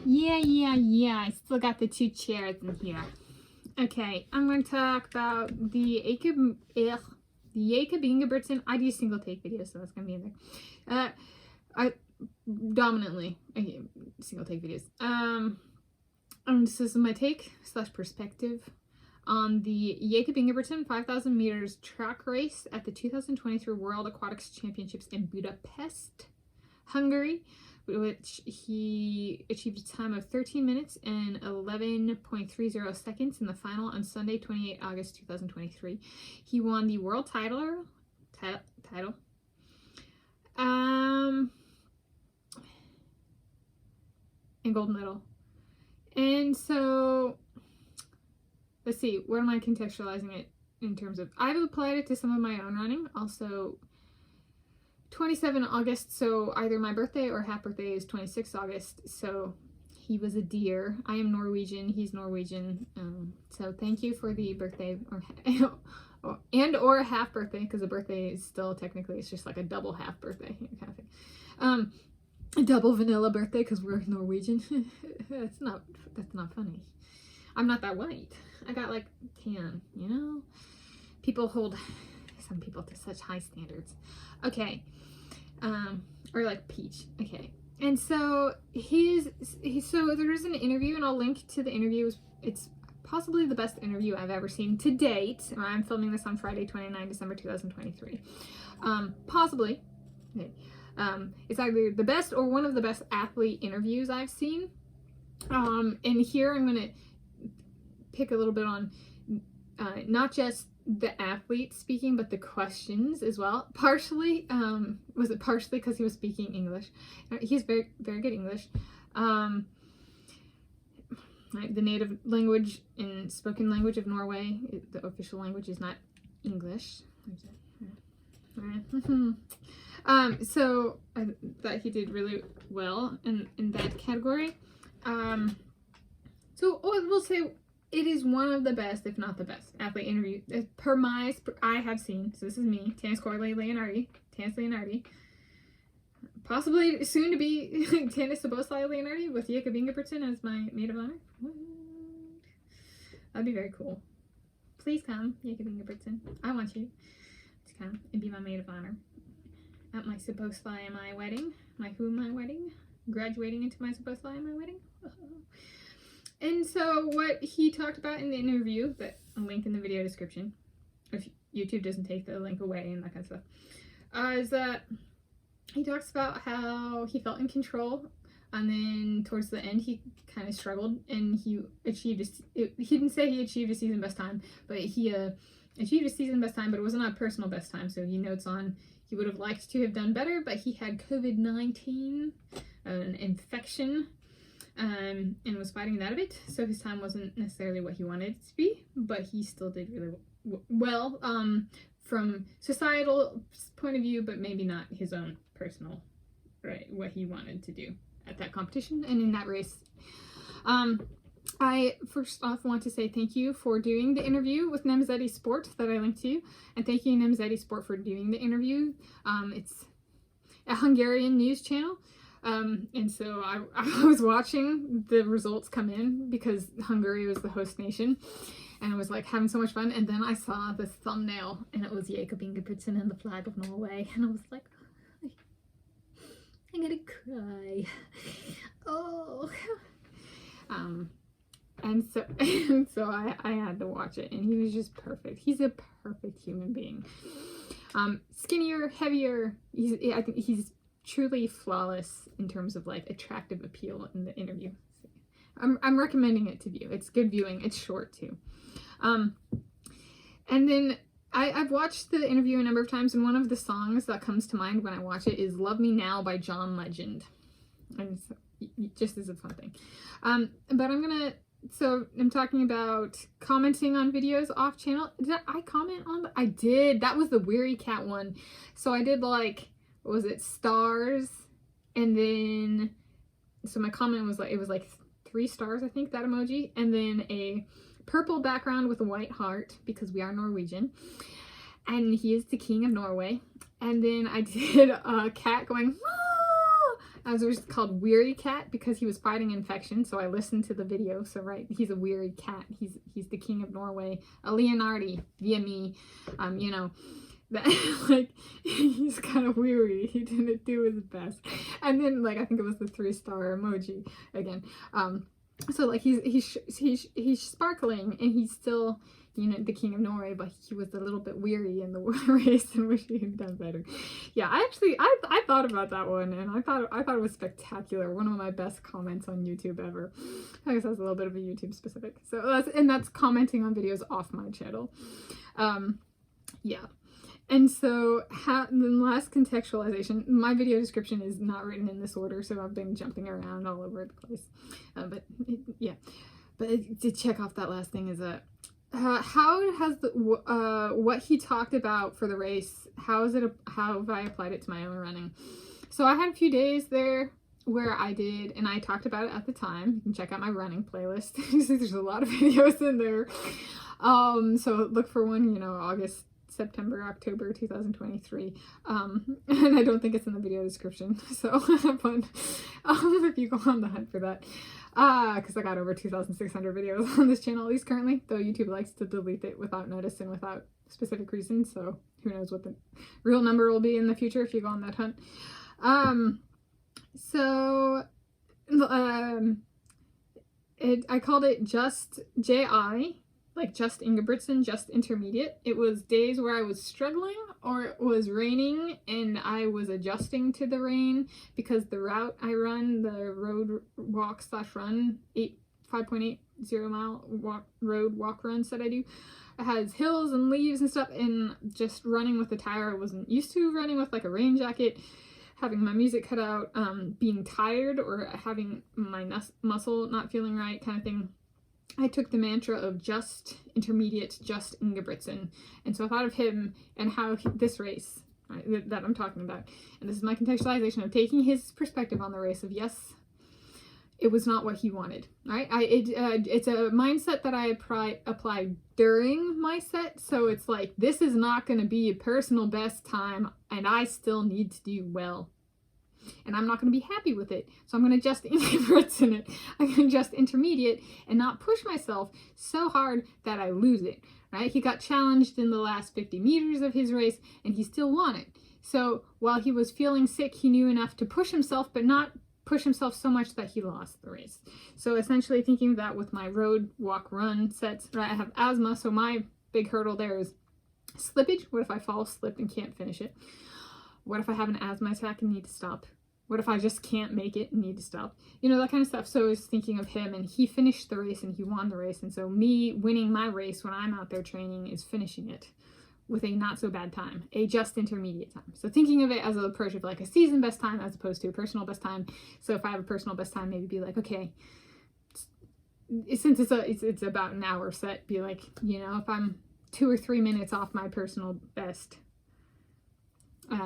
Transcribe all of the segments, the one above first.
Yeah. I still got the 2 chairs in here. Okay, I'm going to talk about the Jakob Ingebrigtsen. I do single take videos, so that's going to be in there. I dominantly single take videos. And this is my take / perspective on the Jakob Ingebrigtsen 5,000 meters track race at the 2023 World Aquatics Championships in Budapest, Hungary, which he achieved a time of 13 minutes and 11.30 seconds in the final on Sunday, 28 August 2023. He won the world title and gold medal. And so, let's see, where am I contextualizing it in terms of, I've applied it to some of my own running. Also, 27 August, so either my birthday or half birthday is 26 August, so he was a deer. I am Norwegian, he's Norwegian, so thank you for the birthday, or half birthday, because a birthday is still technically, it's just like a double half birthday kind of thing. A double vanilla birthday, because we're Norwegian. That's not funny. I'm not that white. I got like tan, you know? People hold some people to such high standards. Okay. Or like peach. Okay. And so so there is an interview, and I'll link to the interview. It's possibly the best interview I've ever seen to date. I'm filming this on Friday, 29 December 2023. Possibly. Okay. It's either the best or one of the best athlete interviews I've seen. And here I'm going to pick a little bit on not just the athlete speaking, but the questions as well. Partially, was it partially because he was speaking English? He's very, very good English. The native language and spoken language of Norway, the official language is not English. So I thought he did really well in that category. So I will say it is one of the best, if not the best, athlete interview I have seen. So this is me, Tanis Coralee Leonhardi, possibly soon to be Tanis Coralee Leonhardi with Jakob Ingebrigtsen as my maid of honor. That'd be very cool. Please come, Jakob Ingebrigtsen. I want you to come and be my maid of honor at my wedding, my wedding, graduating into my wedding. And so what he talked about in the interview, that I'll link in the video description, if YouTube doesn't take the link away and that kind of stuff, is that he talks about how he felt in control, and then towards the end he kind of struggled, and he didn't say he achieved a season best time, but he achieved a season best time, but it wasn't a personal best time. So he notes on he would have liked to have done better, but he had COVID-19, an infection, and was fighting that a bit, so his time wasn't necessarily what he wanted it to be, but he still did really well from societal point of view, but maybe not his own personal, right, what he wanted to do at that competition and in that race. I first off want to say thank you for doing the interview with Nemzeti Sport that I linked to, and thank you Nemzeti Sport for doing the interview. It's a Hungarian news channel. And so I was watching the results come in because Hungary was the host nation, and I was like having so much fun, and then I saw the thumbnail and it was Jakob Ingebrigtsen and the flag of Norway, and I was like, I'm gonna cry. Oh. And so I had to watch it, and he was just perfect. He's a perfect human being. Skinnier, heavier. I think he's truly flawless in terms of like attractive appeal in the interview. I'm recommending it to view. It's good viewing. It's short too. And then I've watched the interview a number of times, and one of the songs that comes to mind when I watch it is "Love Me Now" by John Legend, and so, just as a fun thing. But I'm talking about commenting on videos off channel. Did I comment on? I did. That was the Weary Cat one. So I did like, what was it, stars, and then so my comment was like, it was like 3 stars, I think, that emoji, and then a purple background with a white heart because we are Norwegian, and he is the king of Norway. And then I did a cat going, ah! As it was called Weary Cat because he was fighting infection. So I listened to the video. So right, he's a weary cat. He's the king of Norway. A Leonhardi via me. You know, that like he's kind of weary. He didn't do his best. And then like I think it was the 3-star emoji again. So like he's sparkling and he's still, you know, the king of Norway, but he was a little bit weary in the race and wish he had done better. Yeah, I thought about that one and I thought it was spectacular. One of my best comments on YouTube ever. I guess that's a little bit of a YouTube specific. So that's commenting on videos off my channel. Yeah. And so, the last contextualization, my video description is not written in this order, so I've been jumping around all over the place. But to check off that last thing is that, how has what he talked about for the race, how have I applied it to my own running? So I had a few days there where I did, and I talked about it at the time. You can check out my running playlist. There's a lot of videos in there. So look for one, you know, August, September, October 2023, and I don't think it's in the video description, so but if you go on the hunt for that, because I got over 2,600 videos on this channel, at least currently, though YouTube likes to delete it without notice and without specific reason, so who knows what the real number will be in the future if you go on that hunt. I called it just JI, like just Ingebrigtsen, just intermediate. It was days where I was struggling or it was raining and I was adjusting to the rain because the route I run, the road walk / run, 5.80 mile road walk runs that I do, it has hills and leaves and stuff, and just running with the tire I wasn't used to, running with like a rain jacket, having my music cut out, being tired or having my muscle not feeling right kind of thing. I took the mantra of just intermediate, just Ingebrigtsen. And so I thought of him and how this race, right, that I'm talking about, and this is my contextualization of taking his perspective on the race of, yes, it was not what he wanted, right? It's a mindset that I applied during my set. So it's like, this is not going to be a personal best time and I still need to do well. And I'm not going to be happy with it. So I'm going to just Ingebrigtsen it. I'm going to just intermediate and not push myself so hard that I lose it, right? He got challenged in the last 50 meters of his race and he still won it. So while he was feeling sick, he knew enough to push himself, but not push himself so much that he lost the race. So essentially thinking of that with my road, walk, run sets, right? I have asthma, so my big hurdle there is slippage. What if I fall, slip, and can't finish it? What if I have an asthma attack and need to stop? What if I just can't make it and need to stop? You know, that kind of stuff. So I was thinking of him, and he finished the race and he won the race. And so me winning my race when I'm out there training is finishing it with a not so bad time, a just intermediate time. So thinking of it as an approach of like a season best time as opposed to a personal best time. So if I have a personal best time, maybe be like, okay, since it's about an hour set, be like, you know, if I'm 2 or 3 minutes off my personal best,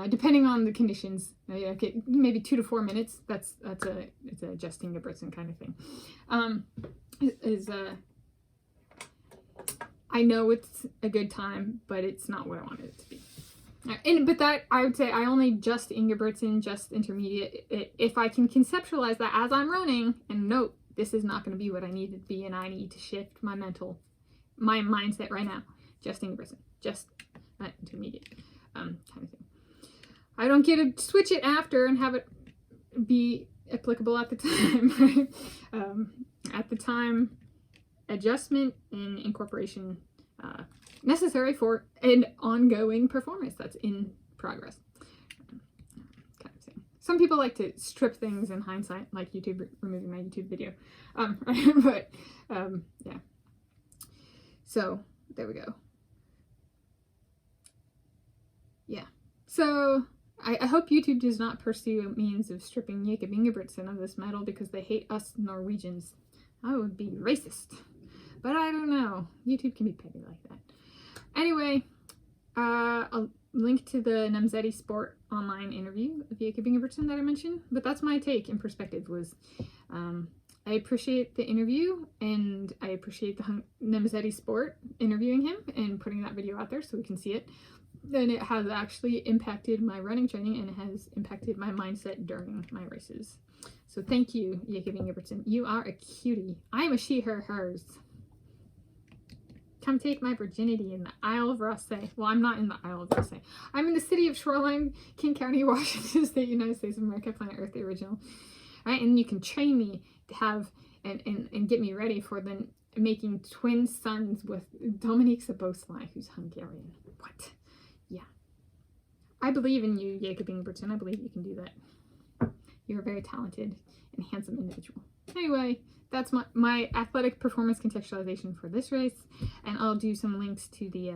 depending on the conditions, okay, maybe 2 to 4 minutes. It's a just Ingebrigtsen kind of thing. I know it's a good time, but it's not what I wanted it to be. But that, I would say I only just Ingebrigtsen, just intermediate. If I can conceptualize that as I'm running and note, this is not going to be what I need it to be, and I need to shift my mindset right now. Just Ingebrigtsen, just intermediate kind of thing. I don't get to switch it after and have it be applicable at the time. At the time, adjustment and incorporation necessary for an ongoing performance that's in progress. Kind of thing. Some people like to strip things in hindsight, like YouTube removing my YouTube video. But yeah. So there we go. Yeah. So I hope YouTube does not pursue a means of stripping Jakob Ingebrigtsen of this medal because they hate us Norwegians. I would be racist. But I don't know. YouTube can be petty like that. Anyway, I'll link to the Nemzeti Sport online interview of Jakob Ingebrigtsen that I mentioned. But that's my take and perspective was, I appreciate the interview and I appreciate the Nemzeti Sport interviewing him and putting that video out there so we can see it. And it has actually impacted my running training, and it has impacted my mindset during my races. So thank you, Jakob Ingebrigtsen. You are a cutie. I am a she, her, hers. Come take my virginity in the Isle of Rossay. Well, I'm not in the Isle of Rossay. I'm in the city of Shoreline, King County, Washington State, United States of America, planet Earth, the original. All right, and you can train me to have and get me ready for the making twin sons with Dominique Szoboszlai, who's Hungarian. What? Yeah. I believe in you, Jakob Ingebrigtsen. I believe you can do that. You're a very talented and handsome individual. Anyway, that's my athletic performance contextualization for this race, and I'll do some links to the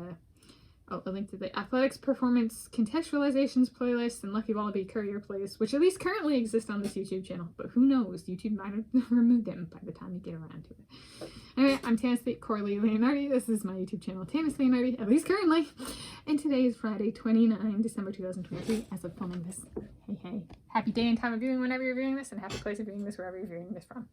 a link to the athletics performance contextualizations playlist and Lucky Wallaby Courier playlist, which at least currently exist on this YouTube channel, but who knows, YouTube might have removed them by the time you get around to it. Anyway, I'm Tanis Coralee Leonhardi. This is my YouTube channel, Tanis Leonhardi, at least currently, and today is Friday, 29 December 2023, as of filming this. Hey, hey. Happy day and time of viewing whenever you're viewing this, and happy place of viewing this wherever you're viewing this from.